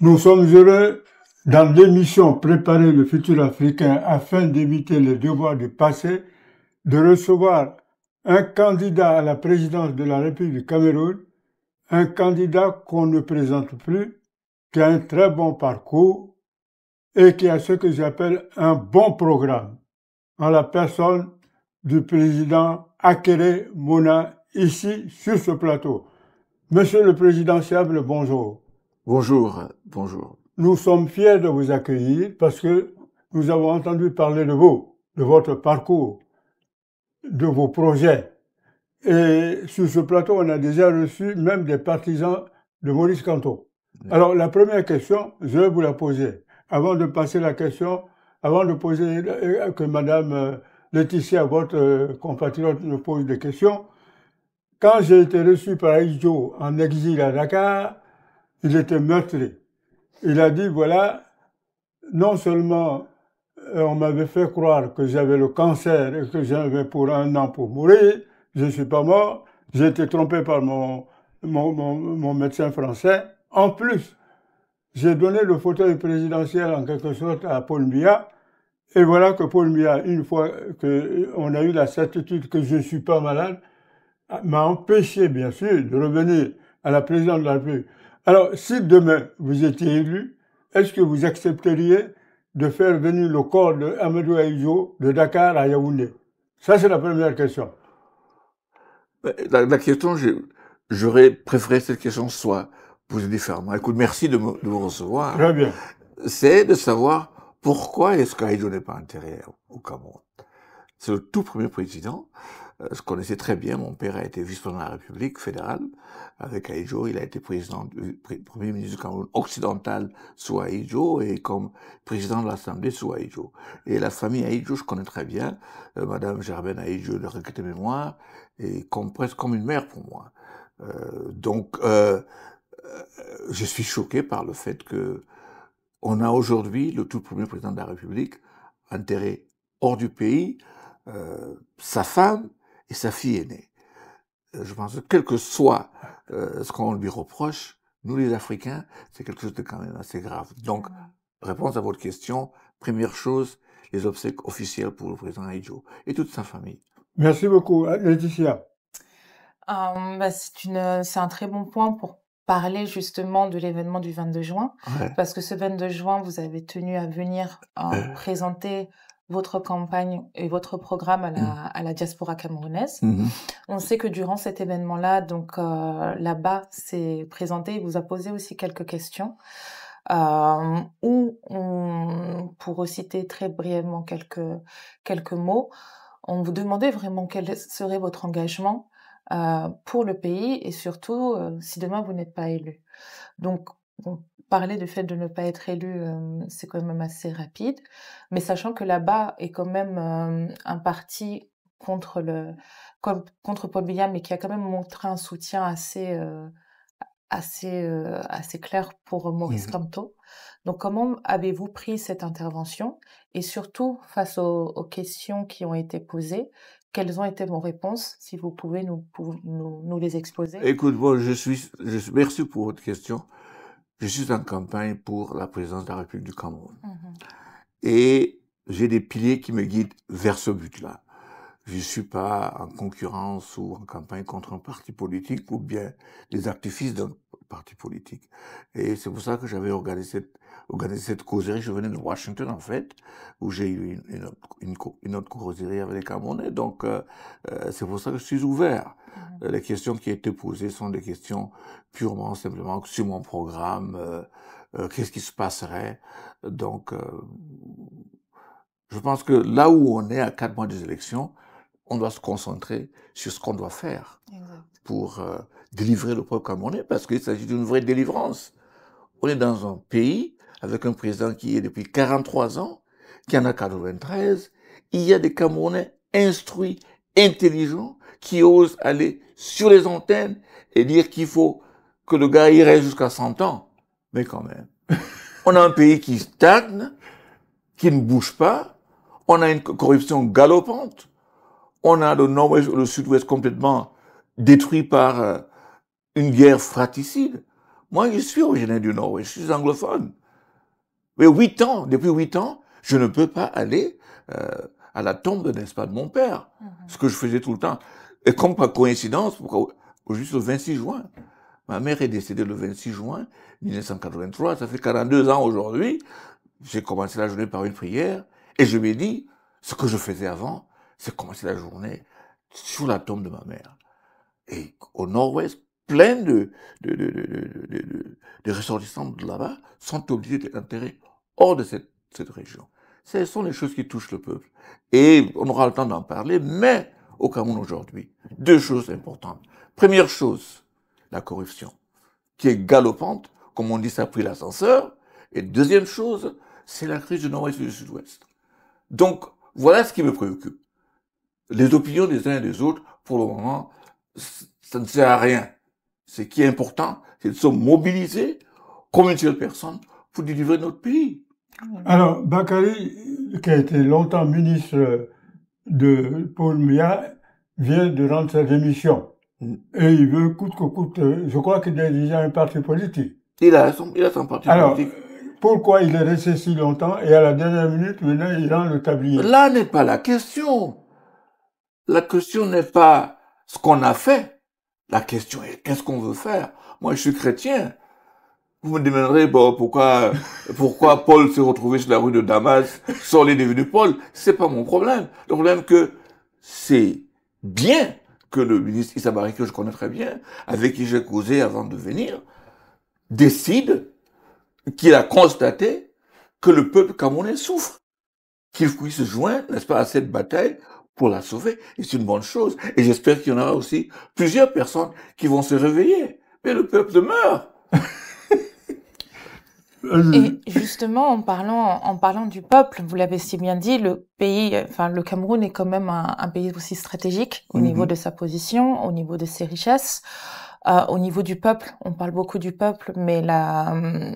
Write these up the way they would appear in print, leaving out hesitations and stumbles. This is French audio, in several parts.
Nous sommes heureux, dans l'émission Préparer le futur africain afin d'éviter les devoirs du passé, de recevoir un candidat à la présidence de la République du Cameroun, un candidat qu'on ne présente plus, qui a un très bon parcours et qui a ce que j'appelle un bon programme, en la personne du président Akere Mona, ici sur ce plateau. Monsieur le Président Siable, bonjour. Bonjour, bonjour. Nous sommes fiers de vous accueillir parce que nous avons entendu parler de vous, de votre parcours, de vos projets. Et sur ce plateau, on a déjà reçu même des partisans de Maurice Kamto. Alors, la première question, je vais vous la poser. Avant de passer la question, avant de poser que Madame Laetitia, votre compatriote, nous pose des questions, quand j'ai été reçu par Aïdjo en exil à Dakar, il était meurtri. Il a dit, voilà, non seulement on m'avait fait croire que j'avais le cancer et que j'avais pour 1 an pour mourir, je ne suis pas mort, j'ai été trompé par mon médecin français. En plus, j'ai donné le fauteuil présidentiel en quelque sorte à Paul Biya, et voilà que Paul Biya, une fois qu'on a eu la certitude que je ne suis pas malade, m'a empêché, bien sûr, de revenir à la présidence de la République. Alors, si demain vous étiez élu, est-ce que vous accepteriez de faire venir le corps de Amadou Aïdjo de Dakar à Yaoundé? Ça, c'est la première question. La question, j'aurais préféré que cette question soit posée différemment. Écoute, merci de me recevoir. Très bien. C'est de savoir pourquoi est-ce qu'Aïdjo n'est pas enterré au Cameroun. C'est le tout premier président. Je connaissais très bien, mon père a été vice-président de la République fédérale avec Aïdjo, il a été premier ministre du Cameroun occidental sous Aïdjo et comme président de l'Assemblée sous Aïdjo. Et la famille Aïdjo, je connais très bien, Madame Germaine Aïdjo de Requête et Mémoire, et presque comme une mère pour moi. Je suis choqué par le fait que on a aujourd'hui le tout premier président de la République enterré hors du pays, sa femme et sa fille aînée. Je pense que quel que soit ce qu'on lui reproche, nous les Africains, c'est quelque chose de quand même assez grave. Donc, réponse à votre question, première chose, les obsèques officielles pour le président Aïdjo et toute sa famille. Merci beaucoup. Laetitia. C'est un très bon point pour parler justement de l'événement du 22 juin, parce que ce 22 juin, vous avez tenu à venir présenter votre campagne et votre programme à la diaspora camerounaise. On sait que durant cet événement-là, donc là-bas, s'est présenté, il vous a posé aussi quelques questions, pour citer très brièvement quelques mots, on vous demandait vraiment quel serait votre engagement pour le pays et surtout si demain vous n'êtes pas élu. Donc, parler du fait de ne pas être élu, c'est quand même assez rapide, mais sachant que là-bas est quand même un parti contre Paul Biya, mais qui a quand même montré un soutien assez clair pour Maurice Kamto. Donc, comment avez-vous pris cette intervention? Et surtout, face aux questions qui ont été posées, quelles ont été vos réponses, si vous pouvez nous les exposer? Écoute, bon, merci pour votre question. Je suis en campagne pour la présidence de la République du Cameroun. Et j'ai des piliers qui me guident vers ce but-là. Je ne suis pas en concurrence ou en campagne contre un parti politique ou bien les activistes d'un parti politique. Et c'est pour ça que j'avais organisé cette causerie. Je venais de Washington, en fait, où j'ai eu une autre causerie avec les Camerounais. Donc, c'est pour ça que je suis ouvert. Les questions qui étaient posées sont des questions purement, simplement sur mon programme, qu'est-ce qui se passerait. Donc, je pense que là où on est à 4 mois des élections, on doit se concentrer sur ce qu'on doit faire pour délivrer le peuple camerounais, parce qu'il s'agit d'une vraie délivrance. On est dans un pays avec un président qui est depuis 43 ans, qui en a 93. Il y a des Camerounais instruits, intelligents, qui osent aller sur les antennes et dire qu'il faut que le gars y reste jusqu'à 100 ans. Mais quand même, on a un pays qui stagne, qui ne bouge pas, on a une corruption galopante, on a le nord-ouest ou le sud-ouest complètement détruit par une guerre fratricide. Moi, je suis originaire du Nord-Ouest, je suis anglophone. Mais 8 ans, depuis 8 ans, je ne peux pas aller à la tombe, n'est-ce pas, de mon père. Ce que je faisais tout le temps. Et comme par coïncidence, juste le 26 juin, ma mère est décédée le 26 juin 1983, ça fait 42 ans aujourd'hui. J'ai commencé la journée par une prière et je me dis, ce que je faisais avant, c'est commencer la journée sur la tombe de ma mère. Et au Nord-Ouest, plein de ressortissants de là-bas sont obligés d'être enterrés hors de cette région. Ce sont les choses qui touchent le peuple. Et on aura le temps d'en parler, mais au Cameroun aujourd'hui, 2 choses importantes. Première chose, la corruption, qui est galopante, comme on dit, ça a pris l'ascenseur. Et deuxième chose, c'est la crise du Nord-Ouest et du Sud-Ouest. Donc, voilà ce qui me préoccupe. Les opinions des uns et des autres, pour le moment, ça ne sert à rien. Ce qui est important, c'est de se mobiliser comme une seule personne pour délivrer notre pays. Alors, Bakary, qui a été longtemps ministre de Paul Biya, vient de rendre sa démission. Et il veut coûte que coûte, je crois qu'il a déjà un parti politique. Il a son parti politique. Pourquoi il est resté si longtemps et à la dernière minute, maintenant, il rend le tablier? Là n'est pas la question. La question n'est pas ce qu'on a fait. La question est qu'est-ce qu'on veut faire. Moi, je suis chrétien. Vous me demanderez pourquoi Paul s'est retrouvé sur la rue de Damas, sans les devenu Paul. C'est pas mon problème. Le problème que c'est bien que le ministre Issa Barry, que je connais très bien, avec qui j'ai causé avant de venir, décide qu'il a constaté que le peuple camerounais souffre, qu'il puisse se joindre, n'est-ce pas, à cette bataille pour la sauver. Et c'est une bonne chose. Et j'espère qu'il y en aura aussi plusieurs personnes qui vont se réveiller. Mais le peuple meurt. Et justement, en parlant du peuple, vous l'avez si bien dit, le Cameroun est quand même un pays aussi stratégique au niveau de sa position, au niveau de ses richesses. Au niveau du peuple, on parle beaucoup du peuple, mais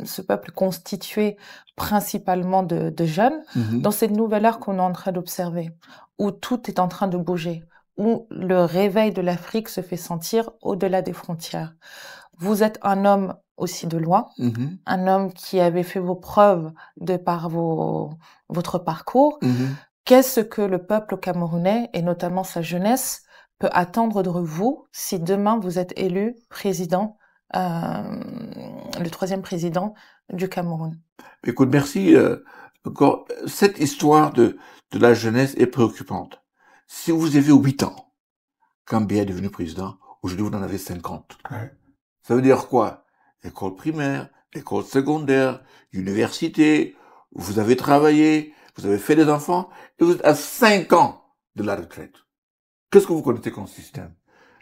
ce peuple constitué principalement de jeunes, dans cette nouvelle ère qu'on est en train d'observer, où tout est en train de bouger, où le réveil de l'Afrique se fait sentir au-delà des frontières. Vous êtes un homme aussi de loi, un homme qui avait fait vos preuves de par votre parcours. Qu'est-ce que le peuple camerounais, et notamment sa jeunesse, peut attendre de vous si demain vous êtes élu président, le 3e président du Cameroun? Écoute, merci. Encore, cette histoire de la jeunesse est préoccupante. Si vous avez 8 ans, quand Biya est devenu président, aujourd'hui vous en avez 50. Ouais. Ça veut dire quoi? École primaire, école secondaire, université, vous avez travaillé, vous avez fait des enfants, et vous êtes à 5 ans de la retraite. Qu'est-ce que vous connaissez comme système?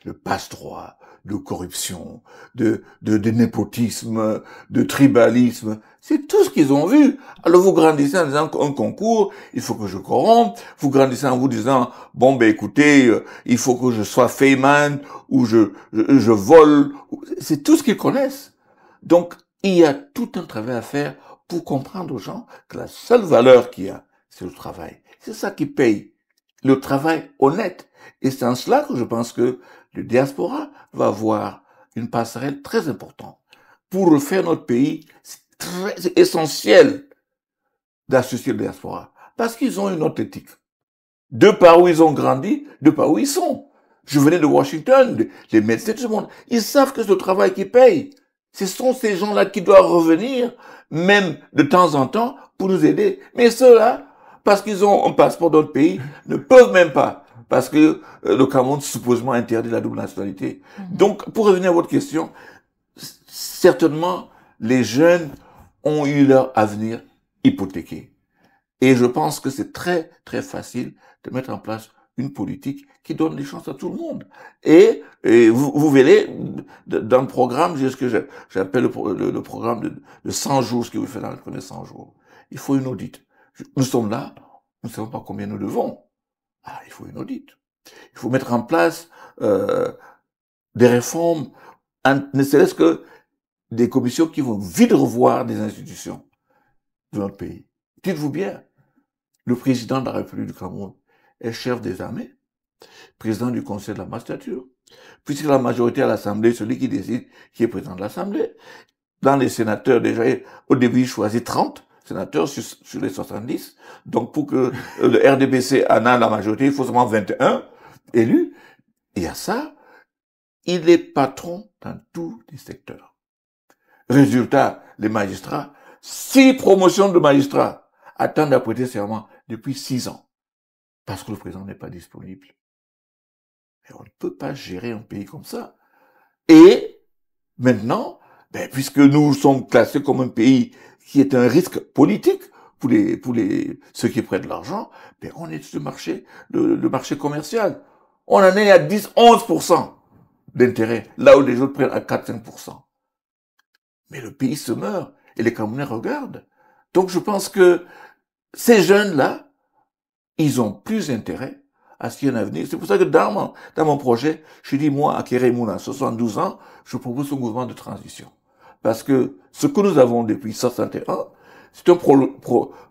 De passe-droit, de corruption, de népotisme, de tribalisme. C'est tout ce qu'ils ont vu. Alors vous grandissez en disant qu'un concours, il faut que je corrompe. Vous grandissez en vous disant, bon ben écoutez, il faut que je sois fayman, ou je vole. C'est tout ce qu'ils connaissent. Donc, il y a tout un travail à faire pour comprendre aux gens que la seule valeur qu'il y a, c'est le travail. C'est ça qui paye. Le travail honnête. Et c'est en cela que je pense que le diaspora va avoir une passerelle très importante. Pour refaire notre pays, c'est essentiel d'associer le diaspora. Parce qu'ils ont une autre éthique. De par où ils ont grandi, de par où ils sont. Je venais de Washington, les médecins de ce monde. Ils savent que c'est le travail qui paye. Ce sont ces gens-là qui doivent revenir, même de temps en temps, pour nous aider. Mais ceux-là, parce qu'ils ont un passeport d'autre pays, ne peuvent même pas. Parce que le Cameroun supposément interdit la double nationalité. Donc, pour revenir à votre question, certainement, les jeunes ont eu leur avenir hypothéqué. Et je pense que c'est très, très facile de mettre en place une politique qui donne des chances à tout le monde. Et vous verrez, dans le programme, j'ai ce que j'appelle le programme de 100 jours, ce que vous faites dans les premiers 100 jours. Il faut une audit. Nous sommes là, nous ne savons pas combien nous devons. Ah, il faut une audit. Il faut mettre en place des réformes, ne serait-ce que des commissions qui vont vite revoir des institutions de notre pays. Dites-vous bien, le président de la République du Cameroun est chef des armées, président du Conseil de la magistrature, puisque la majorité à l'Assemblée, celui qui décide, qui est président de l'Assemblée. dans les sénateurs, déjà, au début, il choisit 30 sénateurs sur les 70. Donc, pour que le RDPC en a la majorité, il faut seulement 21 élus. Et à ça, il est patron dans tous les secteurs. Résultat, les magistrats, 6 promotions de magistrats attendent à prêter serment depuis 6 ans. Parce que le président n'est pas disponible. Mais on ne peut pas gérer un pays comme ça. Et maintenant, puisque nous sommes classés comme un pays qui est un risque politique pour ceux qui prêtent de l'argent, on est sur le marché commercial. On en est à 10-11% d'intérêt, là où les autres prennent à 4-5%. Mais le pays se meurt et les Camerounais regardent. Donc je pense que ces jeunes-là, ils ont plus intérêt à ce qu'il y ait un avenir. C'est pour ça que dans mon projet, je dis, moi, à Kérémouna, 72 ans, je propose un mouvement de transition. Parce que ce que nous avons depuis 61, c'est un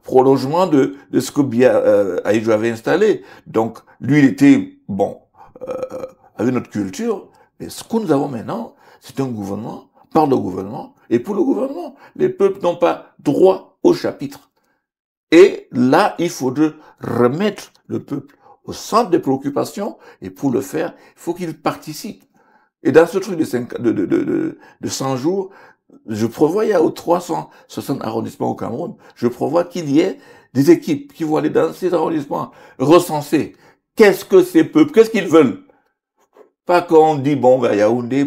prolongement de ce que Ahidjo avait installé. Donc, lui, il était, avec notre culture, mais ce que nous avons maintenant, c'est un gouvernement, par le gouvernement, et pour le gouvernement. Les peuples n'ont pas droit au chapitre. Et là, il faudrait remettre le peuple au centre des préoccupations, et pour le faire, il faut qu'il participe. Et dans ce truc de 100 jours, je prévois, il y a 360 arrondissements au Cameroun, je prévois qu'il y ait des équipes qui vont aller dans ces arrondissements, recenser qu'est-ce que ces peuples, qu'est-ce qu'ils veulent. Pas qu'on dit, Yaoundé,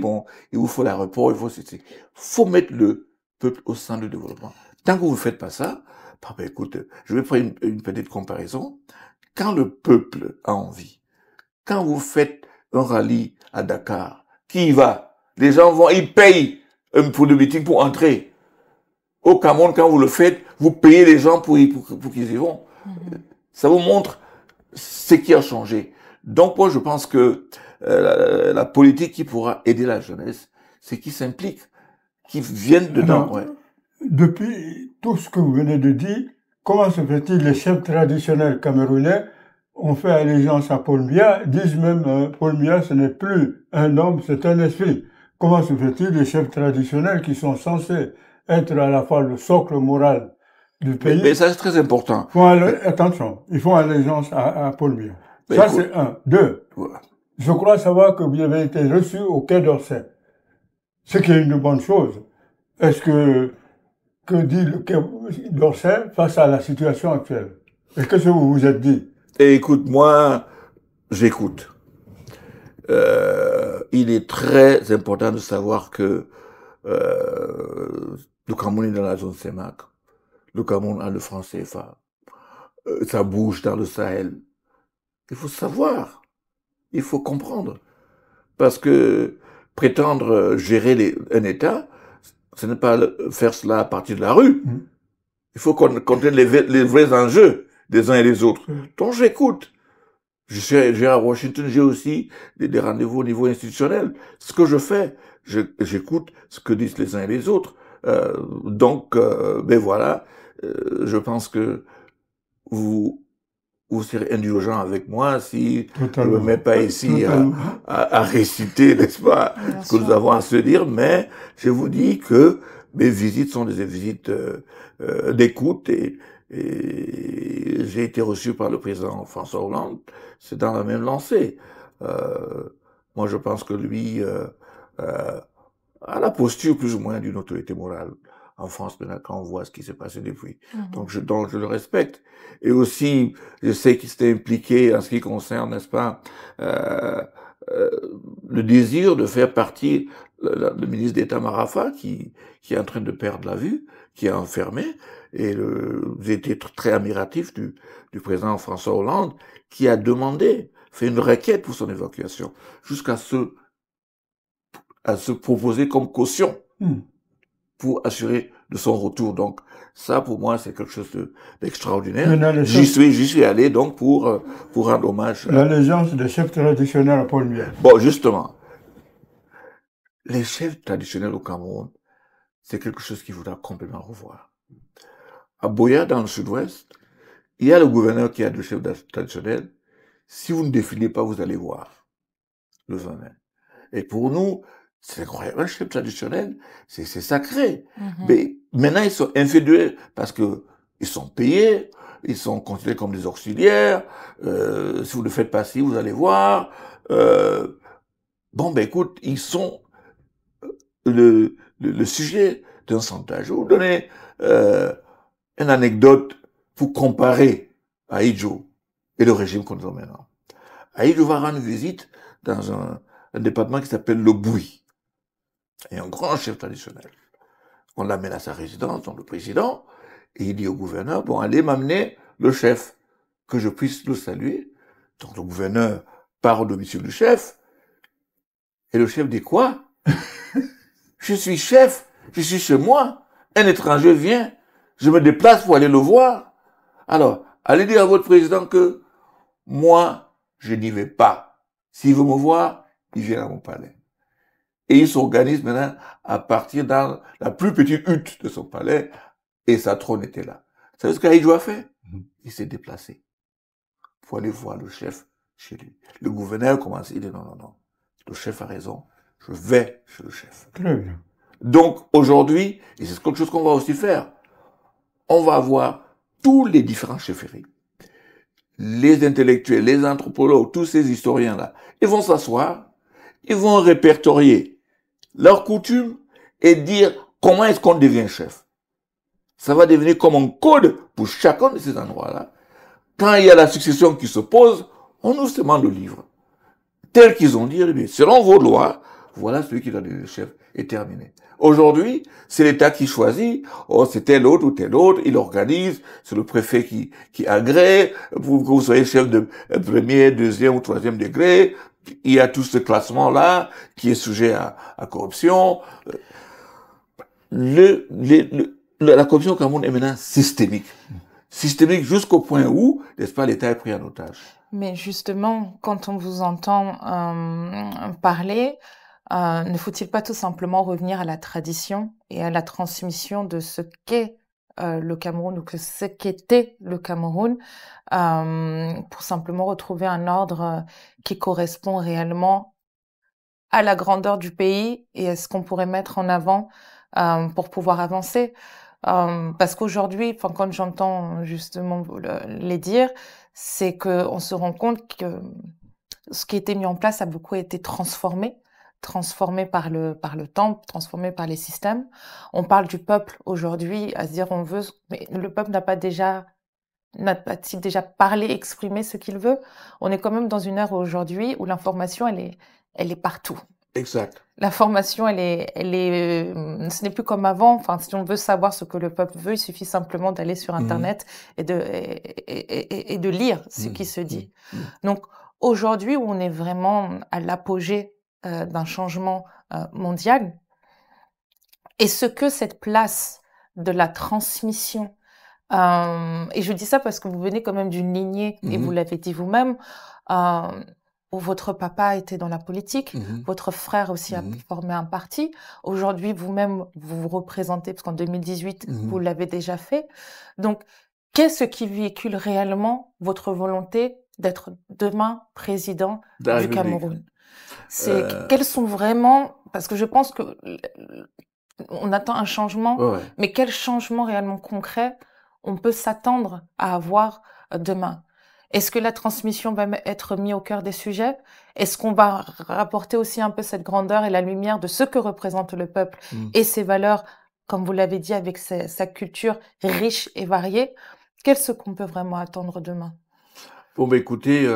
il vous faut l'aéroport, faut mettre le peuple au centre du développement. Tant que vous ne faites pas ça, écoute, je vais prendre une petite comparaison. Quand le peuple a envie, quand vous faites un rallye à Dakar, qui y va? Les gens vont, ils payent pour le meeting pour entrer. Au Cameroun, quand vous le faites, vous payez les gens pour qu'ils y vont. Ça vous montre ce qui a changé. Donc moi, je pense que la politique qui pourra aider la jeunesse, c'est qu'ils s'impliquent, qu'ils viennent dedans. Alors, depuis tout ce que vous venez de dire, comment se fait-il les chefs traditionnels camerounais ont fait allégeance à Paul Biya, disent même Paul Biya, ce n'est plus un homme, c'est un esprit. Comment se fait-il les chefs traditionnels qui sont censés être à la fois le socle moral du pays? Mais ça, c'est très important. Attention, ils font allégeance à Paul Biya. Ça, c'est un. Deux, je crois savoir que vous avez été reçu au Quai d'Orsay. Ce qui est une bonne chose. Est-ce que dit le Quai d'Orsay face à la situation actuelle? Et qu'est-ce que vous vous êtes dit? Et écoute, moi, j'écoute. Il est très important de savoir que le Cameroun est dans la zone CEMAC. Le Cameroun a le franc CFA. Ça bouge dans le Sahel. Il faut savoir. Il faut comprendre. Parce que prétendre gérer un État, ce n'est pas faire cela à partir de la rue. Il faut qu'on connaisse les vrais enjeux des uns et des autres. Donc j'écoute. J'ai à Washington, j'ai aussi des rendez-vous au niveau institutionnel. Ce que je fais, j'écoute ce que disent les uns et les autres. Voilà, je pense que vous serez indulgent avec moi si je ne me mets pas ici à réciter, n'est-ce pas, ce que nous avons à se dire, mais je vous dis que mes visites sont des visites d'écoute et j'ai été reçu par le président François Hollande, c'est dans la même lancée. Moi, je pense que lui a la posture plus ou moins d'une autorité morale en France, maintenant, quand on voit ce qui s'est passé depuis. Donc je le respecte. Et aussi, je sais qu'il s'était impliqué en ce qui concerne, n'est-ce pas, le désir de faire partie le ministre d'État Marafa, qui est en train de perdre la vue, qui est enfermé, et j'ai été très admiratif du président François Hollande, qui a fait une requête pour son évacuation, jusqu'à se proposer comme caution pour assurer de son retour. Donc, ça, pour moi, c'est quelque chose d'extraordinaire. J'y suis allé, donc, pour rendre hommage. L'allégeance des chefs traditionnels à Paul Biya. Bon, justement, les chefs traditionnels au Cameroun, c'est quelque chose qu'il faudra complètement revoir. À Boya, dans le sud-ouest, il y a le gouverneur qui a deux chefs traditionnels. Si vous ne défilez pas, vous allez voir le 20 mai. Et pour nous, C'est incroyable. Un chef traditionnel, c'est sacré. Mais maintenant, ils sont inféodés parce que ils sont payés, ils sont considérés comme des auxiliaires. Si vous ne faites pas ci, vous allez voir. Bon, ben écoute, ils sont le sujet d'un chantage. Je vais vous donner une anecdote pour comparer Ahidjo et le régime qu'on a maintenant. Ahidjo va rendre visite dans un département qui s'appelle le Bouy. Et un grand chef traditionnel. On l'amène à sa résidence, donc le président, et il dit au gouverneur, bon, allez m'amener le chef, que je puisse le saluer. Donc le gouverneur part au domicile du chef, et le chef dit quoi? Je suis chef, je suis chez moi, un étranger vient, je me déplace pour aller le voir. Alors, allez dire à votre président que moi, je n'y vais pas. S'il veut me voir, il vient à mon palais. Et il s'organise maintenant à partir dans la plus petite hutte de son palais, et sa trône était là. Vous savez ce qu'Ahidjo a fait? Il s'est déplacé pour aller voir le chef chez lui. Le gouverneur commence, il dit non, non, non, le chef a raison, je vais chez le chef. Très bien. Donc aujourd'hui, et c'est quelque chose qu'on va aussi faire, on va avoir tous les différents chefferies, les intellectuels, les anthropologues, tous ces historiens-là, ils vont s'asseoir, ils vont répertorier leurs coutumes et dire comment est-ce qu'on devient chef. Ça va devenir comme un code pour chacun de ces endroits-là. Quand il y a la succession qui se pose, on nous demande le livre. Tel qu'ils ont dit, selon vos lois, voilà celui qui doit devenir le chef, et terminé. Aujourd'hui, c'est l'État qui choisit, oh, c'est tel autre ou tel autre, il organise, c'est le préfet qui agrée, pour que vous soyez chef de premier, deuxième ou troisième degré. Il y a tout ce classement-là qui est sujet à corruption. La corruption au Cameroun est maintenant systémique. Systémique jusqu'au point où, n'est-ce pas, l'État est pris en otage. Mais justement, quand on vous entend parler, ne faut-il pas tout simplement revenir à la tradition et à la transmission de ce qu'est le Cameroun ou que ce qu'était le Cameroun pour simplement retrouver un ordre qui correspond réellement à la grandeur du pays et à ce qu'on pourrait mettre en avant pour pouvoir avancer. Parce qu'aujourd'hui, enfin, quand j'entends justement les dire, c'est qu'on se rend compte que ce qui a été mis en place a beaucoup été transformé par le temps, transformé par les systèmes. On parle du peuple aujourd'hui, à se dire on veut, mais le peuple n'a-t-il déjà parlé, exprimé ce qu'il veut? On est quand même dans une ère aujourd'hui où l'information, elle est partout. Exact. L'information, ce n'est plus comme avant. Enfin, si on veut savoir ce que le peuple veut, il suffit simplement d'aller sur Internet et de lire ce qui se dit. Donc, aujourd'hui, où on est vraiment à l'apogée d'un changement mondial, est-ce que cette place de la transmission, et je dis ça parce que vous venez quand même d'une lignée, et vous l'avez dit vous-même, où votre papa était dans la politique, votre frère aussi a formé un parti. Aujourd'hui, vous-même, vous vous représentez, parce qu'en 2018, vous l'avez déjà fait. Donc, qu'est-ce qui véhicule réellement votre volonté d'être demain président du Cameroun? Quels sont vraiment, parce que je pense que on attend un changement, mais quel changement réellement concret on peut s'attendre à avoir demain? Est-ce que la transmission va être mise au cœur des sujets? Est-ce qu'on va rapporter aussi un peu cette grandeur et la lumière de ce que représente le peuple et ses valeurs, comme vous l'avez dit, avec sa culture riche et variée? Qu'est-ce qu'on peut vraiment attendre demain? Bon, ben écoutez,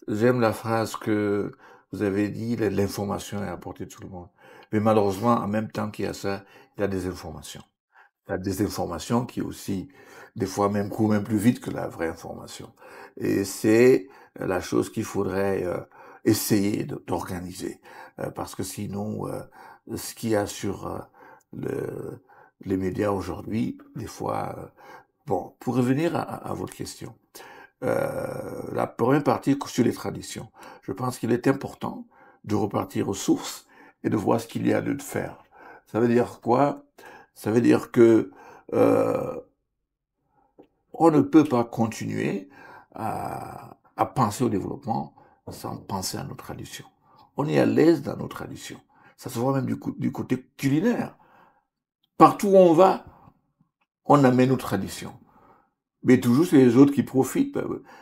j'aime la phrase que vous avez dit, l'information est à la portée de tout le monde. Mais malheureusement, en même temps qu'il y a ça, il y a des informations. La désinformation qui aussi, des fois même, court même plus vite que la vraie information. Et c'est la chose qu'il faudrait essayer d'organiser. Parce que sinon, ce qu'il y a sur les médias aujourd'hui, des fois... bon, pour revenir à votre question, la première partie sur les traditions, je pense qu'il est important de repartir aux sources et de voir ce qu'il y a de faire. Ça veut dire quoi? Ça veut dire que on ne peut pas continuer à penser au développement sans penser à nos traditions. On est à l'aise dans nos traditions. Ça se voit même du côté culinaire. Partout où on va, on amène nos traditions. Mais toujours, c'est les autres qui profitent.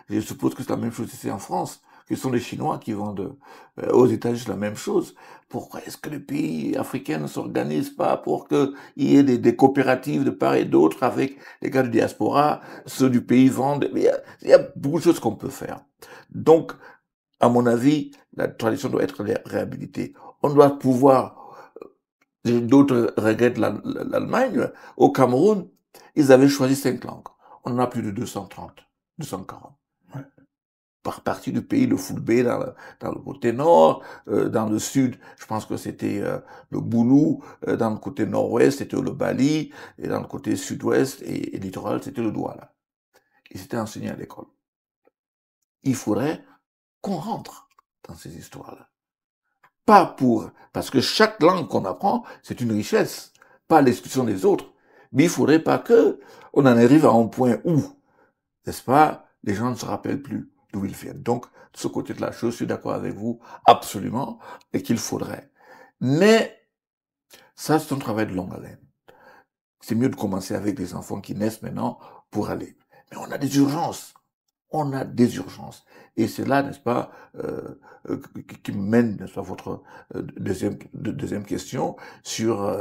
Je suppose que c'est la même chose ici en France, que ce sont les Chinois qui vendent aux États-Unis la même chose. Pourquoi est-ce que les pays africains ne s'organisent pas pour qu'il y ait des coopératives de part et d'autre avec les gars de diaspora, ceux du pays vendent? Il y a beaucoup de choses qu'on peut faire. Donc, à mon avis, la tradition doit être réhabilitée. On doit pouvoir, d'autres regrettent l'Allemagne. Au Cameroun, ils avaient choisi 5 langues. On en a plus de 230, 240. Ouais. Par partie du pays, le Fulbe dans le côté nord, dans le sud, je pense que c'était le Boulou, dans le côté nord-ouest, c'était le Bali, et dans le côté sud-ouest et littoral, c'était le Douala. Et c'était enseigné à l'école. Il faudrait qu'on rentre dans ces histoires-là. Pas parce que chaque langue qu'on apprend, c'est une richesse, pas l'exclusion des autres. Mais il faudrait pas que on en arrive à un point où, n'est-ce pas, les gens ne se rappellent plus d'où ils viennent. Donc, de ce côté de la chose, je suis d'accord avec vous, absolument, et qu'il faudrait. Mais, ça, c'est un travail de longue haleine. C'est mieux de commencer avec des enfants qui naissent maintenant pour aller. Mais on a des urgences. On a des urgences. Et c'est là, n'est-ce pas, qui me mène, n'est-ce pas, votre deuxième question sur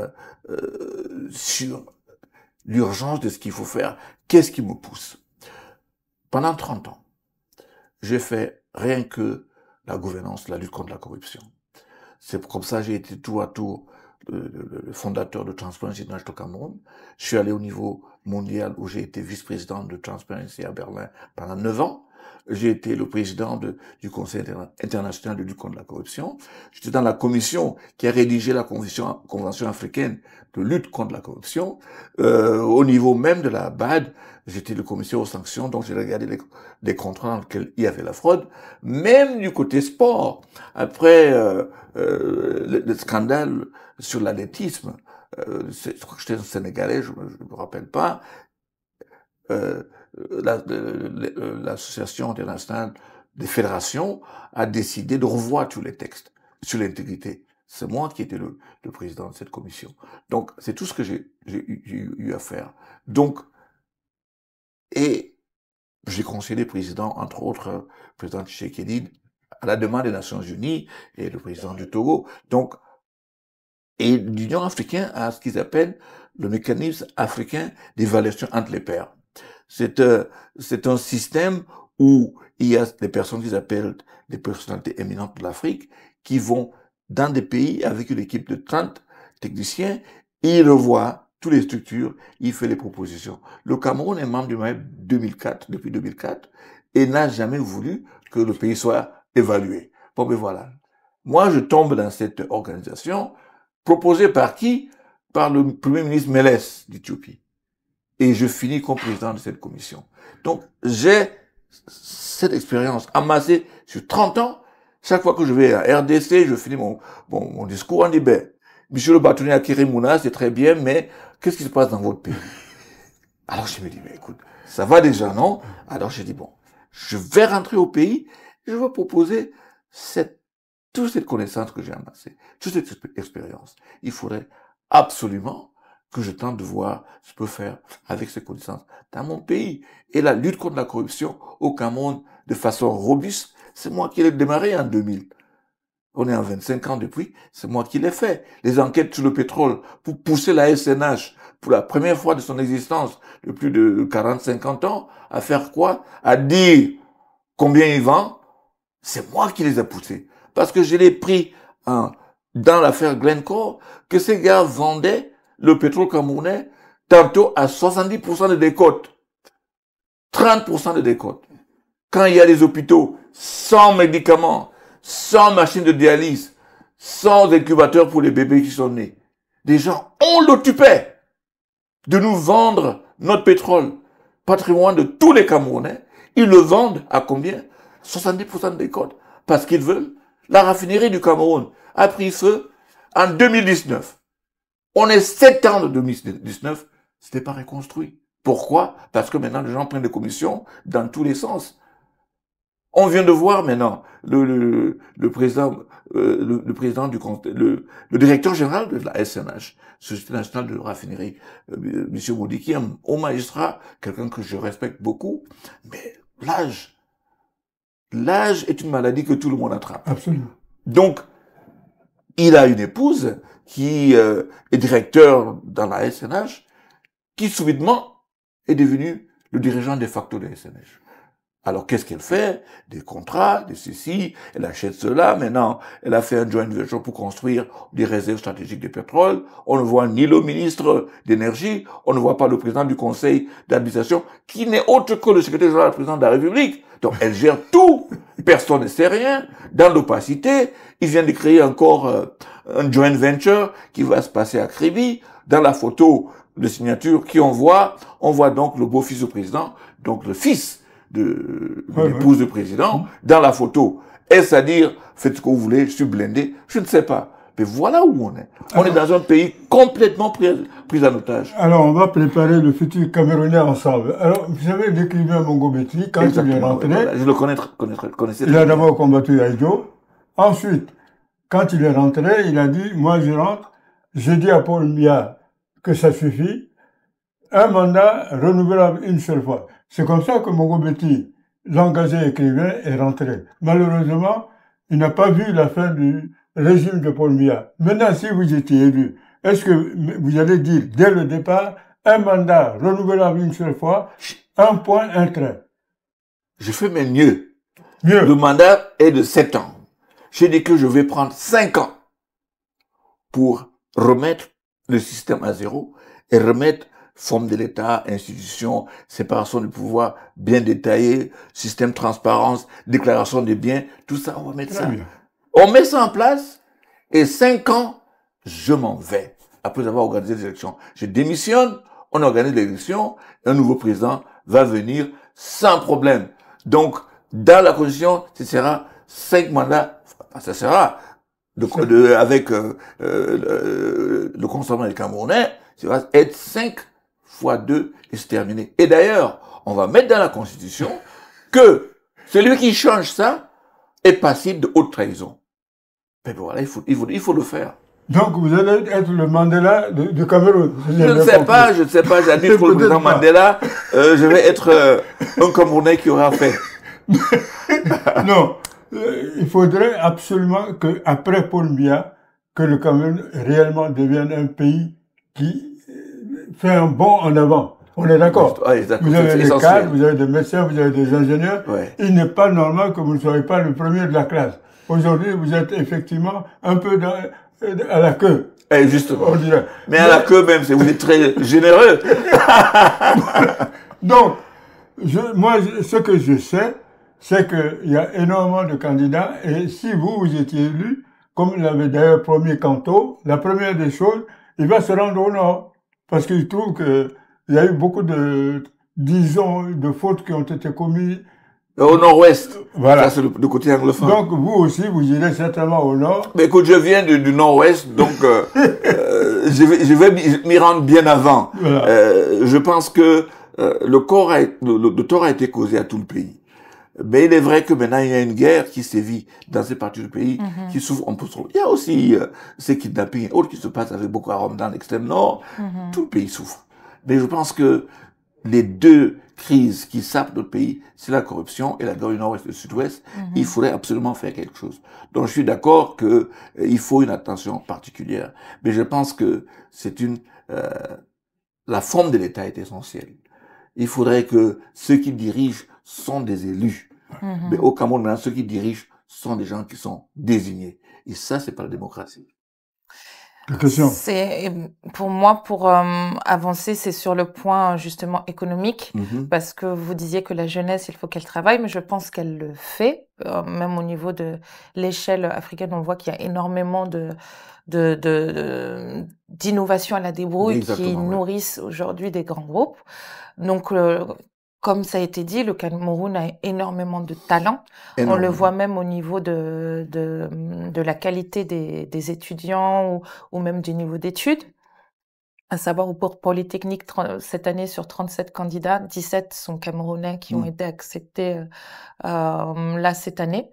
l'urgence de ce qu'il faut faire. Qu'est-ce qui me pousse? Pendant 30 ans, j'ai fait rien que la gouvernance, la lutte contre la corruption. C'est comme ça que j'ai été tour à tour le fondateur de Transparency International Cameroun. Je suis allé au niveau mondial où j'ai été vice-président de Transparency à Berlin pendant 9 ans. J'ai été le président du Conseil international de lutte contre la corruption. J'étais dans la commission qui a rédigé la Convention africaine de lutte contre la corruption. Au niveau même de la BAD, j'étais le commissaire aux sanctions, donc j'ai regardé les contrats dans lesquels il y avait la fraude. Même du côté sport, après le scandale sur l'athlétisme, je crois que j'étais un Sénégalais, je ne me rappelle pas, l'association internationale des fédérations a décidé de revoir tous les textes sur l'intégrité. C'est moi qui étais le président de cette commission. Donc, c'est tout ce que j'ai eu à faire. Donc, et j'ai conseillé les présidents, entre autres, le président Tshisekedi, à la demande des Nations Unies et le président du Togo. Donc, et l'Union africaine a ce qu'ils appellent le mécanisme africain d'évaluation entre les pairs. C'est un système où il y a des personnes qu'ils appellent des personnalités éminentes de l'Afrique qui vont dans des pays avec une équipe de 30 techniciens, ils revoient toutes les structures, ils font les propositions. Le Cameroun est membre du MAEP depuis 2004, et n'a jamais voulu que le pays soit évalué. Bon, ben voilà. Moi, je tombe dans cette organisation, proposée par qui? Par le premier ministre Mélès d'Éthiopie. Et je finis comme président de cette commission. Donc, j'ai cette expérience amassée sur 30 ans. Chaque fois que je vais à RDC, je finis mon discours en dit, ben, monsieur le bâtonnier à Kérémouna, c'est très bien, mais qu'est-ce qui se passe dans votre pays? Alors, je me dis, mais écoute, ça va déjà, non? Alors, j'ai dit, bon, je vais rentrer au pays, je vais proposer toute cette connaissance que j'ai amassée, toute cette expérience. Il faudrait absolument que je tente de voir ce que je peux faire avec ces connaissances dans mon pays. Et la lutte contre la corruption au Cameroun de façon robuste, c'est moi qui l'ai démarré en 2000. On est en 25 ans depuis, c'est moi qui l'ai fait. Les enquêtes sur le pétrole pour pousser la SNH pour la première fois de son existence de plus de 40-50 ans à faire quoi? À dire combien il vend. C'est moi qui les ai poussés. Parce que je l'ai pris dans l'affaire Glencore que ces gars vendaient le pétrole camerounais, tantôt à 70% de décote, 30% de décote. Quand il y a des hôpitaux sans médicaments, sans machines de dialyse, sans incubateurs pour les bébés qui sont nés, des gens ont l'occupé de nous vendre notre pétrole, patrimoine de tous les Camerounais. Ils le vendent à combien? 70% de décote. Parce qu'ils veulent. La raffinerie du Cameroun a pris feu en 2019. On est 7 ans de 2019, c'était pas reconstruit. Pourquoi? Parce que maintenant les gens prennent des commissions dans tous les sens. On vient de voir maintenant le président, le directeur général de la SNH, Société nationale de raffinerie, Monsieur Modi, qui est un haut magistrat, quelqu'un que je respecte beaucoup, mais l'âge est une maladie que tout le monde attrape. Absolument. Donc, il a une épouse qui est directeur dans la SNH, qui subitement est devenue le dirigeant de facto de la SNH. Alors, qu'est-ce qu'elle fait? Des contrats, des ceci, elle achète cela. Maintenant, elle a fait un joint venture pour construire des réserves stratégiques de pétrole. On ne voit ni le ministre d'énergie, on ne voit pas le président du conseil d'administration, qui n'est autre que le secrétaire général du président de la République. Donc, elle gère tout. Personne ne sait rien. Dans l'opacité, il vient de créer encore un joint venture qui va se passer à Kribi. Dans la photo de signature on voit donc le beau-fils du président, donc le fils de l'épouse du président, dans la photo. Est-ce à dire, faites ce que vous voulez, je suis blindé? Je ne sais pas. Mais voilà où on est. On est dans un pays complètement pris en otage. Alors, on va préparer le futur Camerounais ensemble. Alors, vous savez, l'écrivain Mongo Betty, quand il est rentré, voilà, je le connaissais. Il a d'abord combattu Aïdjo. Ensuite, quand il est rentré, il a dit, moi je rentre, j'ai dit à Paul Biya que ça suffit, un mandat renouvelable une seule fois. C'est comme ça que Mongo Betty, l'engagé écrivain, est rentré. Malheureusement, il n'a pas vu la fin du régime de Paul Biya. Maintenant, si vous étiez élu, est-ce que vous allez dire, dès le départ, un mandat renouvelable une seule fois, un point, un trait? Je fais même mieux. Mieux. Le mandat est de 7 ans. J'ai dit que je vais prendre 5 ans pour remettre le système à zéro et remettre forme de l'État, institutions, séparation du pouvoir bien détaillée, système de transparence, déclaration des biens, tout ça, on va mettre ça. On met ça en place et 5 ans, je m'en vais. Après avoir organisé les élections. Je démissionne, on organise l'élection, un nouveau président va venir sans problème. Donc, dans la Constitution, ce sera 5 mandats, ça sera avec le consommation des Camerounais, ça va être 5 fois 2 et c'est terminé. Et d'ailleurs, on va mettre dans la Constitution que celui qui change ça est passible de haute trahison. Mais voilà, il faut le faire. Donc, vous allez être le Mandela de Cameroun. Je ne sais pas, j'habite pour le président Mandela, je vais être un Camerounais qui aura fait. Non, il faudrait absolument que, après Paul Biya, que le Cameroun réellement devienne un pays qui fait un bond en avant. On est d'accord. Ouais, vous avez des cadres, vous avez des médecins, vous avez des ingénieurs. Ouais. Il n'est pas normal que vous ne soyez pas le premier de la classe. Aujourd'hui, vous êtes effectivement un peu à la queue. Et justement. On dirait. Mais à la queue même, vous êtes très généreux. Donc, moi, ce que je sais, c'est qu'il y a énormément de candidats et si vous étiez élu, comme l'avait d'ailleurs promis Kanto, la première des choses, il va se rendre au nord. Parce qu'il trouve qu'il y a eu beaucoup de fautes qui ont été commises. Au nord-ouest. Voilà. Ça, c'est le côté anglophone. Donc, vous aussi, vous irez certainement au nord. Mais écoute, je viens du nord-ouest, donc je vais m'y rendre bien avant. Voilà. Je pense que le tort a été causé à tout le pays. Mais il est vrai que maintenant, il y a une guerre qui sévit dans ces parties du pays, qui souffre un peu trop. Il y a aussi ces kidnappings et autres qui se passent avec Boko Haram dans l'extrême nord. Tout le pays souffre. Mais je pense que les deux crises qui sapent notre pays, c'est la corruption et la guerre du nord-ouest et du sud-ouest. Il faudrait absolument faire quelque chose. Donc, je suis d'accord que il faut une attention particulière. Mais je pense que la forme de l'État est essentielle. Il faudrait que ceux qui dirigent sont des élus. Mais au Cameroun, maintenant, ceux qui dirigent sont des gens qui sont désignés. Et ça, c'est pas la démocratie. Pour moi, pour avancer, c'est sur le point justement économique, parce que vous disiez que la jeunesse, il faut qu'elle travaille, mais je pense qu'elle le fait. Même au niveau de l'échelle africaine, on voit qu'il y a énormément d'innovations à la débrouille qui nourrissent aujourd'hui des grands groupes. Donc, comme ça a été dit, le Cameroun a énormément de talent. On le voit même au niveau de la qualité des étudiants ou même du niveau d'études. À savoir, pour Polytechnique, cette année, sur 37 candidats, 17 sont camerounais qui ont été acceptés là cette année.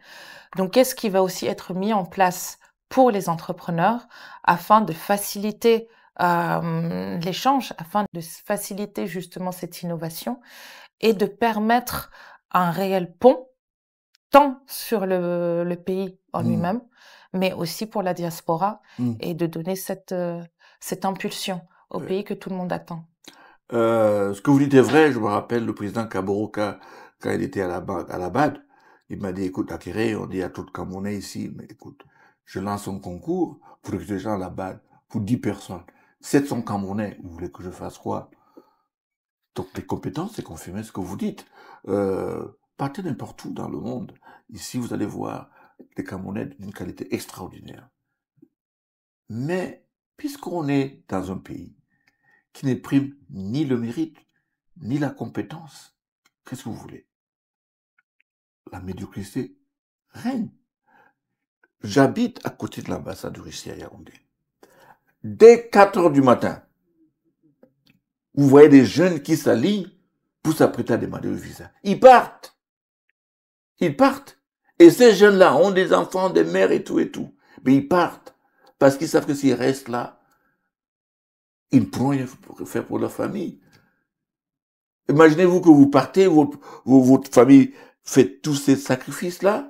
Donc, qu'est-ce qui va aussi être mis en place pour les entrepreneurs afin de faciliter l'échange, afin de faciliter justement cette innovation et de permettre un réel pont, tant sur le pays en lui-même, mais aussi pour la diaspora, et de donner cette impulsion au pays que tout le monde attend. Ce que vous dites est vrai. Je me rappelle le président Kaboro, quand il était à la BAD, il m'a dit, écoute, Akere, on dit à tout le Camerounais ici, mais écoute, je lance un concours pour recruter des gens à la BAD, pour 10 personnes. 700 Camerounais, vous voulez que je fasse quoi? Donc les compétences, c'est confirmer ce que vous dites. Partez n'importe où dans le monde. Ici, vous allez voir des Camerounais d'une qualité extraordinaire. Mais, puisqu'on est dans un pays qui n'exprime ni le mérite, ni la compétence, qu'est-ce que vous voulez? La médiocrité règne. J'habite à côté de l'ambassade de Russie à Yaoundé. Dès 4 heures du matin, vous voyez des jeunes qui s'alignent pour s'apprêter à demander le visa. Ils partent. Ils partent. Et ces jeunes-là ont des enfants, des mères et tout et tout. Mais ils partent. Parce qu'ils savent que s'ils restent là, ils ne pourront rien faire pour leur famille. Imaginez-vous que vous partez, votre famille fait tous ces sacrifices-là,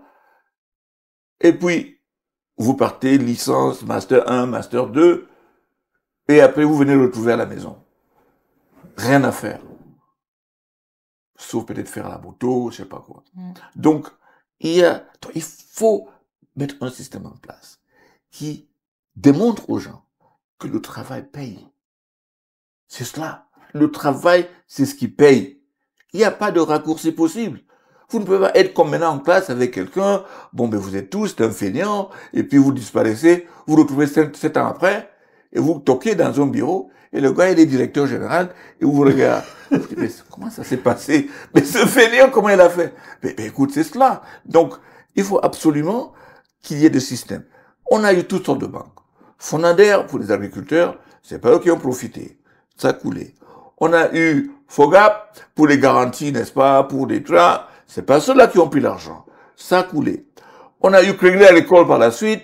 et puis vous partez, licence, master 1, master 2, et après vous venez le retrouver à la maison. Rien à faire. Sauf peut-être faire la moto, je sais pas quoi. Donc, il faut mettre un système en place qui démontre aux gens que le travail paye. C'est cela. Le travail, c'est ce qui paye. Il n'y a pas de raccourci possible. Vous ne pouvez pas être comme maintenant en classe avec quelqu'un, bon ben vous êtes tous un fainéant, et puis vous disparaissez, vous retrouvez 7 ans après, et vous toquez dans un bureau, et le gars il est directeur général, et vous regardez. Vous dites, mais comment ça s'est passé? Mais ce fainéant, comment il a fait? Mais écoute, c'est cela. Donc, il faut absolument qu'il y ait des systèmes. On a eu toutes sortes de banques. Fondader pour les agriculteurs, c'est pas eux qui ont profité. Ça a coulé. On a eu FOGAP pour les garanties, n'est-ce pas, pour des trains. C'est pas ceux-là qui ont pris l'argent. Ça a coulé. On a eu Crédit à l'école par la suite.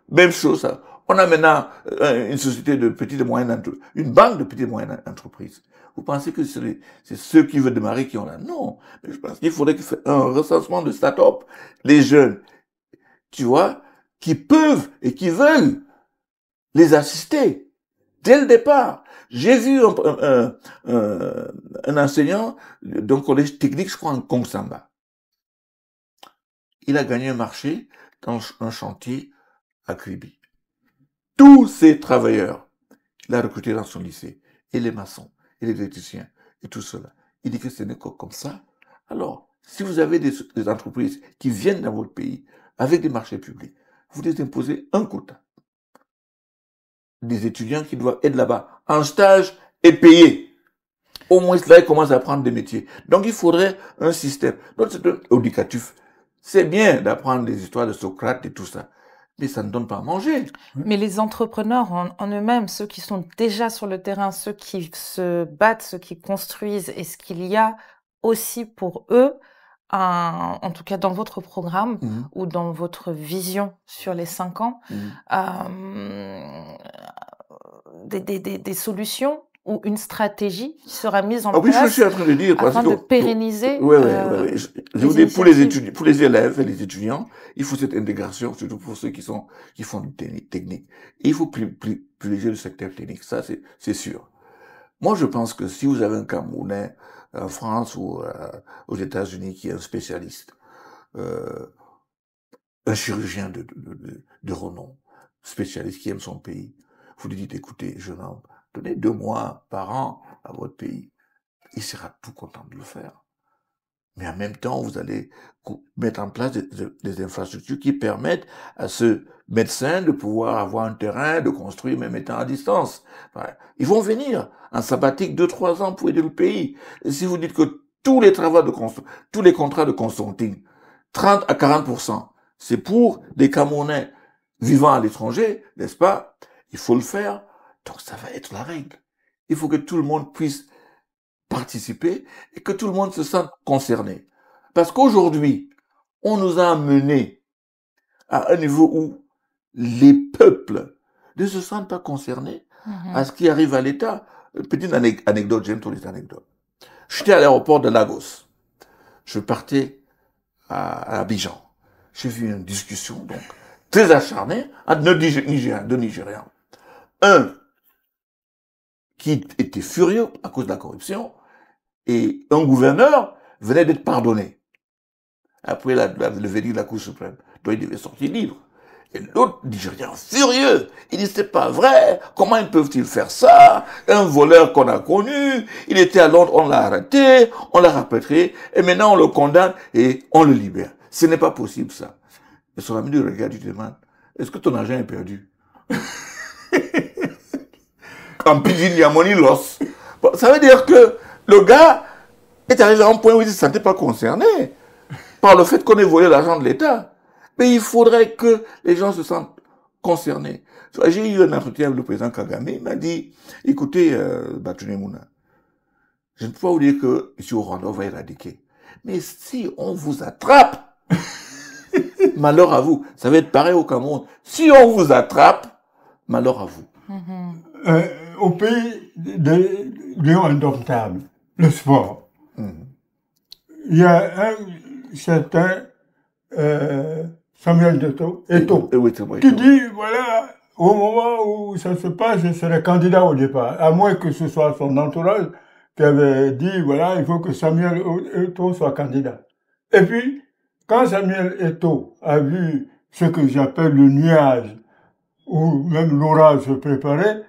Même chose. On a maintenant une société de petites et moyennes entreprises, une banque de petites et moyennes entreprises. Vous pensez que c'est ceux qui veulent démarrer qui ont là? Non. Mais je pense qu'il faudrait qu'il fasse un recensement de start-up. Les jeunes, tu vois, qui peuvent et qui veulent les assister dès le départ. J'ai vu un enseignant d'un collège technique, je crois, en Kongsamba. Il a gagné un marché dans un chantier à Kribi. Tous ces travailleurs, il a recruté dans son lycée, et les maçons, et les électriciens, et tout cela. Il dit que ce n'est que comme ça. Alors, si vous avez des entreprises qui viennent dans votre pays avec des marchés publics, vous les imposez un quota. Des étudiants qui doivent être là-bas en stage et payés. Au moins, là, ils commencent à apprendre des métiers. Donc, il faudrait un système. Donc, c'est éducatif. C'est bien d'apprendre des histoires de Socrate et tout ça, mais ça ne donne pas à manger. Mais les entrepreneurs en eux-mêmes, ceux qui sont déjà sur le terrain, ceux qui se battent, ceux qui construisent, est-ce qu'il y a aussi pour eux, en tout cas dans votre programme ou dans votre vision sur les 5 ans, des solutions ou une stratégie qui sera mise en place, je suis en train de dire, afin de pérenniser. Oui. Je vous dis, pour les élèves et les étudiants, il faut cette intégration, surtout pour ceux qui font du technique. Et il faut privilégier le secteur technique, ça c'est sûr. Moi, je pense que si vous avez un Camerounais en France ou aux États-Unis qui est un spécialiste, un chirurgien de renom, spécialiste qui aime son pays, vous lui dites, écoutez, jeune homme, donnez 2 mois par an à votre pays. Il sera tout content de le faire. Mais en même temps, vous allez mettre en place des infrastructures qui permettent à ce médecin de pouvoir avoir un terrain, de construire même étant à distance. Ils vont venir en sabbatique 2-3 ans pour aider le pays. Et si vous dites que tous les contrats de consulting, 30 à 40%, c'est pour des Camerounais vivant à l'étranger, n'est-ce pas? Il faut le faire. Donc ça va être la règle. il faut que tout le monde puisse participer et que tout le monde se sente concerné. Parce qu'aujourd'hui, on nous a amenés à un niveau où les peuples ne se sentent pas concernés à ce qui arrive à l'État. Petite anecdote, j'aime toutes les anecdotes. J'étais à l'aéroport de Lagos. Je partais à Abidjan. J'ai vu une discussion donc très acharnée entre deux Nigérians. Un qui était furieux à cause de la corruption et un gouverneur venait d'être pardonné. Après le verdict de la Cour suprême. Donc il devait sortir libre. Et l'autre Nigérien furieux, il dit c'est pas vrai, comment ils peuvent-ils faire ça? Un voleur qu'on a connu, il était à Londres, on l'a arrêté, on l'a rapatrié, et maintenant on le condamne et on le libère. Ce n'est pas possible ça. Et son ami lui regarde, il lui demande, est-ce que ton argent est perdu? En pidgin, yamoni loss. Bon, ça veut dire que le gars est arrivé à un point où il ne se sentait pas concerné par le fait qu'on ait volé l'argent de l'État. Mais il faudrait que les gens se sentent concernés. J'ai eu un entretien avec le président Kagame, il m'a dit, écoutez, Batoune Mouna, je ne peux pas vous dire que ici au Rwanda, on va éradiquer. Mais si on vous attrape, malheur à vous. Ça va être pareil au Cameroun. Si on vous attrape, malheur à vous. Au pays des lions indomptables, le sport, il y a un certain Samuel Eto'o, qui dit, voilà, au moment où ça se passe, je serai candidat au départ, à moins que ce soit son entourage qui avait dit, voilà, il faut que Samuel Eto'o soit candidat. Et puis, quand Samuel Eto'o a vu ce que j'appelle le nuage, ou même l'orage se préparer,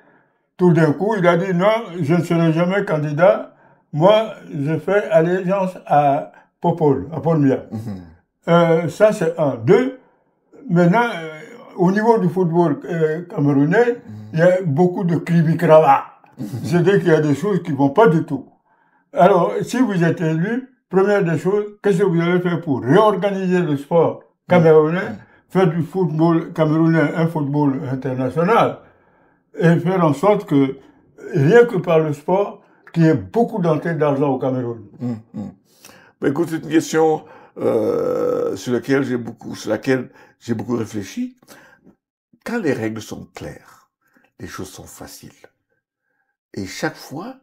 tout d'un coup, il a dit, non, je ne serai jamais candidat, moi, je fais allégeance à Paul Biya. Ça, c'est un. Deux, maintenant, au niveau du football camerounais, il y a beaucoup de clibi-crava. C'est-à-dire qu'il y a des choses qui ne vont pas du tout. Alors, si vous êtes élu, première des choses, qu'est-ce que vous allez faire pour réorganiser le sport camerounais, faire du football camerounais un football international, et faire en sorte que, rien que par le sport, qu'il y ait beaucoup d'entrées d'argent au Cameroun. Ben, écoute, c'est une question sur laquelle j'ai beaucoup réfléchi. Quand les règles sont claires, les choses sont faciles. Et chaque fois,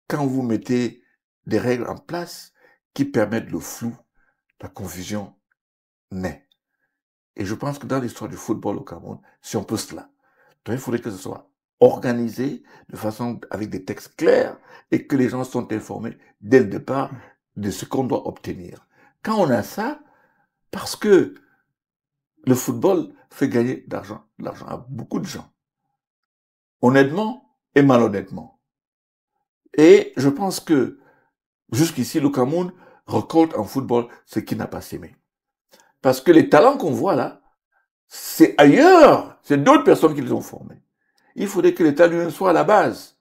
quand vous mettez des règles en place qui permettent le flou, la confusion naît. Et je pense que dans l'histoire du football au Cameroun, c'est un peu cela. Donc il faudrait que ce soit organisé de façon avec des textes clairs et que les gens sont informés dès le départ de ce qu'on doit obtenir. Quand on a ça, parce que le football fait gagner de l'argent à beaucoup de gens, honnêtement et malhonnêtement. Et je pense que jusqu'ici, le Cameroun récolte en football ce qu'il n'a pas sémé. Parce que les talents qu'on voit là, c'est ailleurs, c'est d'autres personnes qui les ont formés. Il faudrait que l'État lui-même soit à la base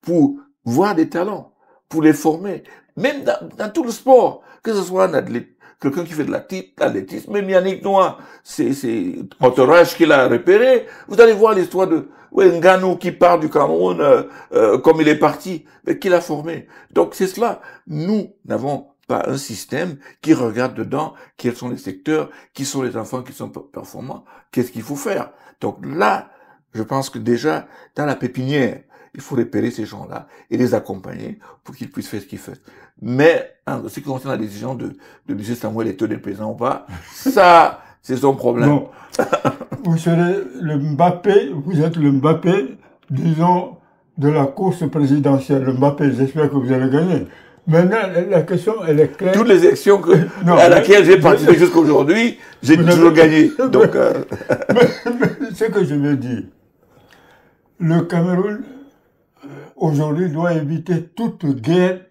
pour voir des talents, pour les former, même dans tout le sport, que ce soit un athlète, quelqu'un qui fait de l'athlétisme, même Yannick Noah, c'est entourage qu'il a repéré. Vous allez voir l'histoire de Nganou qui part du Cameroun comme il est parti, mais qui l'a formé. Donc c'est cela. Nous n'avons pas un système qui regarde dedans quels sont les secteurs, qui sont les enfants qui sont performants, qu'est-ce qu'il faut faire. Donc là, je pense que déjà, dans la pépinière, il faut repérer ces gens-là et les accompagner pour qu'ils puissent faire ce qu'ils font. Mais, en ce qui concerne la décision de M. Samuel Eto'o d'être président ou pas, ça, c'est son problème. Bon. Vous serez le Mbappé, vous êtes le Mbappé, disons, de la course présidentielle. Le Mbappé, j'espère que vous allez gagner. Maintenant, la question, elle est claire. Toutes les élections à laquelle j'ai participé jusqu'aujourd'hui, j'ai toujours gagné. Donc, mais ce que je veux dire, le Cameroun, aujourd'hui, doit éviter toute guerre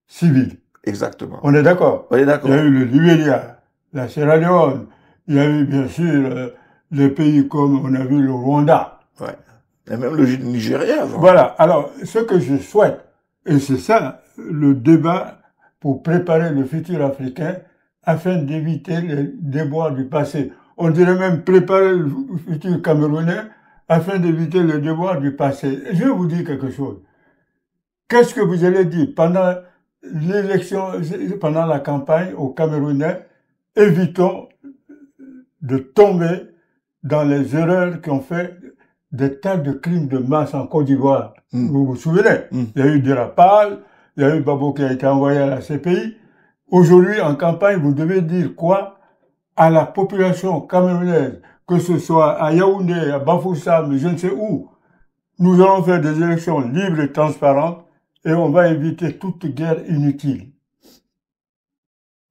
civile. Exactement. On est d'accord? On est d'accord. Il y a eu le Libéria, la Sierra Leone, il y a eu, bien sûr, des pays comme on a vu le Rwanda. Ouais. Et même le Nigeria avant. Voilà. Alors, ce que je souhaite, et c'est ça le débat pour préparer le futur africain, afin d'éviter les déboires du passé. On dirait même préparer le futur camerounais afin d'éviter les déboires du passé. Je vais vous dire quelque chose. Qu'est-ce que vous allez dire pendant l'élection, pendant la campagne au Camerounais? Évitons de tomber dans les erreurs qui ont fait des tas de crimes de masse en Côte d'Ivoire. Vous vous souvenez? Il y a eu dérapage, il y a eu Babo qui a été envoyé à la CPI. Aujourd'hui, en campagne, vous devez dire quoi à la population camerounaise, que ce soit à Yaoundé, à Bafoussam, je ne sais où. Nous allons faire des élections libres et transparentes et on va éviter toute guerre inutile.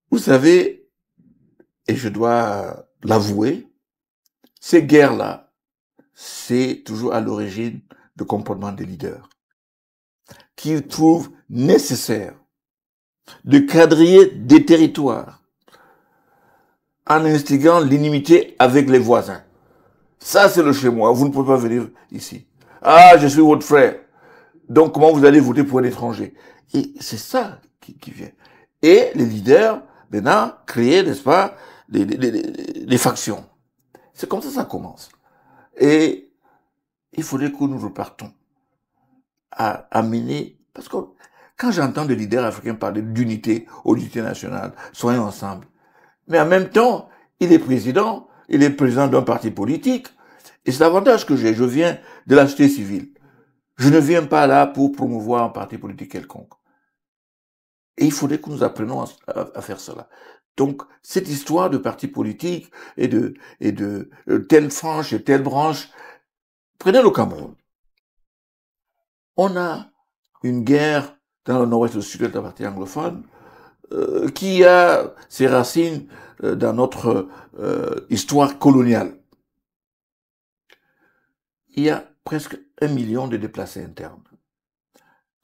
Vous savez, et je dois l'avouer, ces guerres-là, c'est toujours à l'origine de comportements des leaders qui trouvent nécessaire de quadriller des territoires en instigant l'inimité avec les voisins. Ça, c'est le chez moi. Vous ne pouvez pas venir ici. Ah, je suis votre frère. Donc, comment vous allez voter pour un étranger? Et c'est ça qui vient. Et les leaders, maintenant, créent, n'est-ce pas, des factions. C'est comme ça que ça commence. Et il faudrait que nous repartons à mener, parce que quand j'entends des leaders africains parler d'unité, d'unité nationale, soyons ensemble. Mais en même temps, il est président d'un parti politique. Et c'est l'avantage que j'ai. Je viens de la société civile. Je ne viens pas là pour promouvoir un parti politique quelconque. Et il faudrait que nous apprenions à faire cela. Donc, cette histoire de parti politique et de telle frange et telle branche, prenez le Cameroun. On a une guerre dans le nord-ouest et le sud-ouest de la partie anglophone qui a ses racines dans notre histoire coloniale. Il y a presque 1 million de déplacés internes.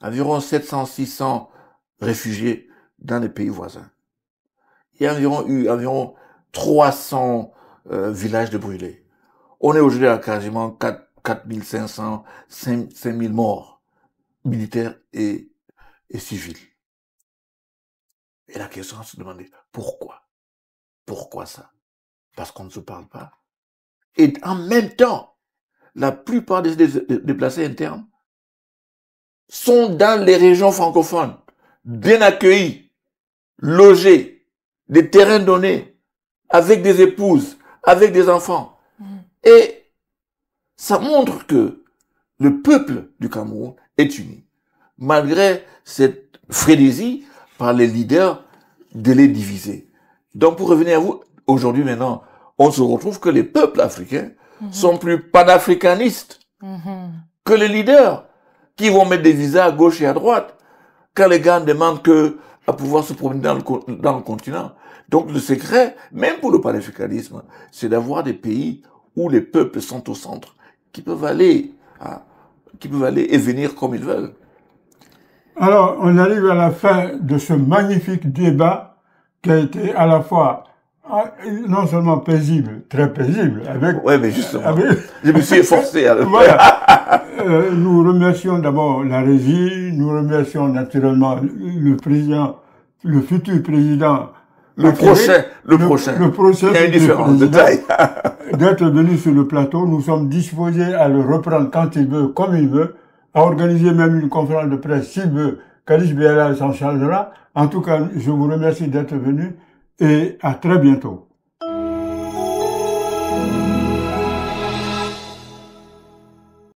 Environ 700-600 réfugiés dans les pays voisins. Il y a environ 300 villages de brûlés. On est aujourd'hui à quasiment 4500, 5000 morts, militaires et civils. Et la question à se demander, pourquoi? Pourquoi ça? Parce qu'on ne se parle pas. Et en même temps, la plupart des déplacés internes sont dans les régions francophones, bien accueillis, logés, des terrains donnés, avec des épouses, avec des enfants. Et ça montre que le peuple du Cameroun est uni, malgré cette frénésie par les leaders de les diviser. Donc pour revenir à vous, aujourd'hui maintenant, on se retrouve que les peuples africains sont plus panafricanistes que les leaders qui vont mettre des visas à gauche et à droite quand les gars demandent à pouvoir se promener dans le continent. Donc le secret, même pour le panafricanisme, c'est d'avoir des pays où les peuples sont au centre, qui peuvent aller et venir comme ils veulent. Alors, on arrive à la fin de ce magnifique débat qui a été à la fois non seulement paisible, très paisible, avec... Oui, mais justement, je me suis efforcé à le faire. Nous remercions d'abord la régie, nous remercions naturellement le président, le futur président. Le prochain. Il y a une différence de taille. D'être venu sur le plateau, nous sommes disposés à le reprendre quand il veut, comme il veut, à organiser même une conférence de presse s'il veut. Kalish Béala s'en chargera. En tout cas, je vous remercie d'être venu et à très bientôt.